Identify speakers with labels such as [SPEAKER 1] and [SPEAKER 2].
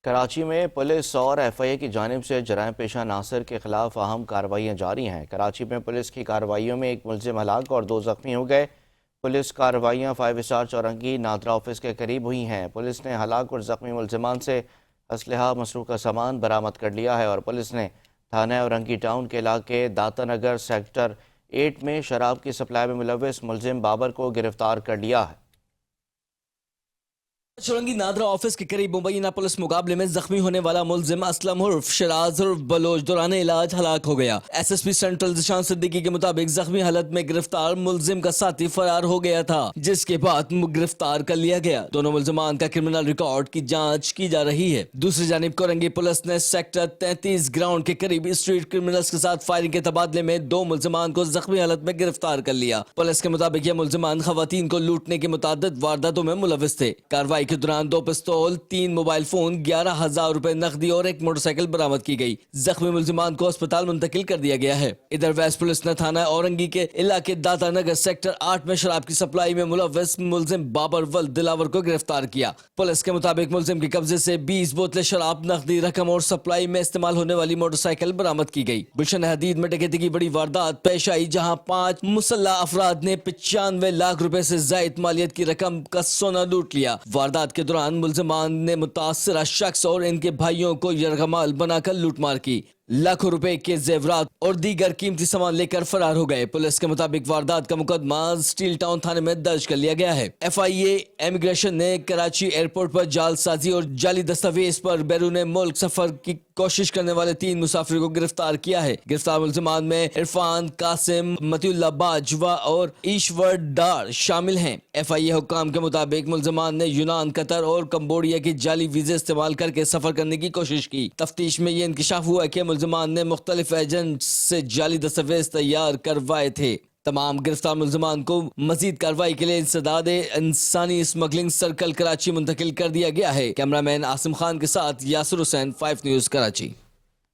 [SPEAKER 1] کراچی میں پولیس اور ایف آئی اے کی جانب سے جرائم پیشہ ناصر کے خلاف اہم کارروائیاں جاری ہیں۔ کراچی میں پولیس کی کارروائیوں میں ایک ملزم ہلاک اور 2 زخمی ہو گئے۔ پولیس کارروائیاں 5 اسٹار چورنگی نادرا آفس کے قریب ہوئی ہیں۔ پولیس نے ہلاک اور زخمی ملزمان سے اسلحہ مسروقہ سامان برآمد کر لیا ہے اور پولیس نے تھانہ اورنگی ٹاؤن کے علاقے داتا نگر سیکٹر 8 میں شراب کی سپلائی میں ملوث ملزم بابر کو گرفتار کر لیا ہے۔
[SPEAKER 2] چورنگی نادرا آفس کے قریب مبینہ پولیس مقابلے میں زخمی ہونے والا ملزم اسلم عرف شراز عرف بلوچ دوران علاج ہلاک ہو گیا۔ S S P central Zeeshan Siddiqui کے مطابق زخمی حالت میں گرفتار ملزم کا ساتھی فرار ہو گیا تھا، جس کے بعد گرفتار کر لیا گیا۔ دونوں ملزمان کا کرمنل ریکارڈ کی جانچ کی جا رہی ہے۔ دوسری جانب کورنگی پولیس نے سیکٹر 33 گراؤنڈ کے قریب اسٹریٹ کرمنلز کے ساتھ فائرنگ کے تبادلے میں 2 ملزمان کو زخمی حالت میں گرفتار کر لیا۔ پولیس کے مطابق یہ ملزمان خواتین کو لوٹنے کی متعدد وارداتوں میں ملوث تھے۔ کارروائی کے دوران 2 پستول، 3 موبائل فون، 11,000 روپے نقدی اور 1 موٹر سائیکل برآمد کی گئی۔ زخمی ملزمان کو اسپتال منتقل کر دیا گیا ہے۔ ادھر ویسٹ پولیس نے تھانہ اورنگی کے علاقے داتا نگر سیکٹر 8 میں شراب کی سپلائی میں ملوث ملزم بابر ولد دلاور کو گرفتار کیا۔ پولیس کے مطابق ملزم کے قبضے سے 20 بوتلیں شراب، نقدی رقم اور سپلائی میں استعمال ہونے والی موٹر سائیکل برآمد کی گئی۔ گلشن حدید میں ڈکیتی کی بڑی واردات پیش آئی، جہاں 5 مسلح افراد نے 95 لاکھ روپے سے زائد مالیت کی رقم کا سونا لوٹ لیا۔ واردات کے دوران ملزمان نے متاثرہ شخص اور ان کے بھائیوں کو یرغمال بنا کر لوٹ مار کی۔ لاکھوں روپے کے زیورات اور دیگر قیمتی سامان لے کر فرار ہو گئے۔ پولیس کے مطابق واردات کا مقدمہ اسٹیل ٹاؤن تھانے میں درج کر لیا گیا ہے۔ ایف آئی اے امیگریشن نے کراچی ایئرپورٹ پر جعل سازی اور جعلی دستاویز پر بیرون ملک سفر کی کوشش کرنے والے 3 مسافروں کو گرفتار کیا ہے۔ گرفتار ملزمان میں عرفان، قاسم، متی اللہ باجوہ اور ایشور ڈار شامل ہیں۔ ایف آئی اے حکام کے مطابق ملزمان نے یونان، قطر اور کمبوڈیا کے جعلی ویزے استعمال کر کے سفر کرنے کی کوشش کی۔ تفتیش میں یہ انکشاف ہوا کہ ملزمان نے مختلف ایجنٹس سے جعلی دستاویز تیار کروائے تھے۔ تمام گرفتار ملزمان کو مزید کارروائی کے لیے انسداد انسانی اسمگلنگ سرکل کراچی منتقل کر دیا گیا ہے۔ کیمرہ مین عاصم خان کے ساتھ یاسر حسین، 5 نیوز کراچی۔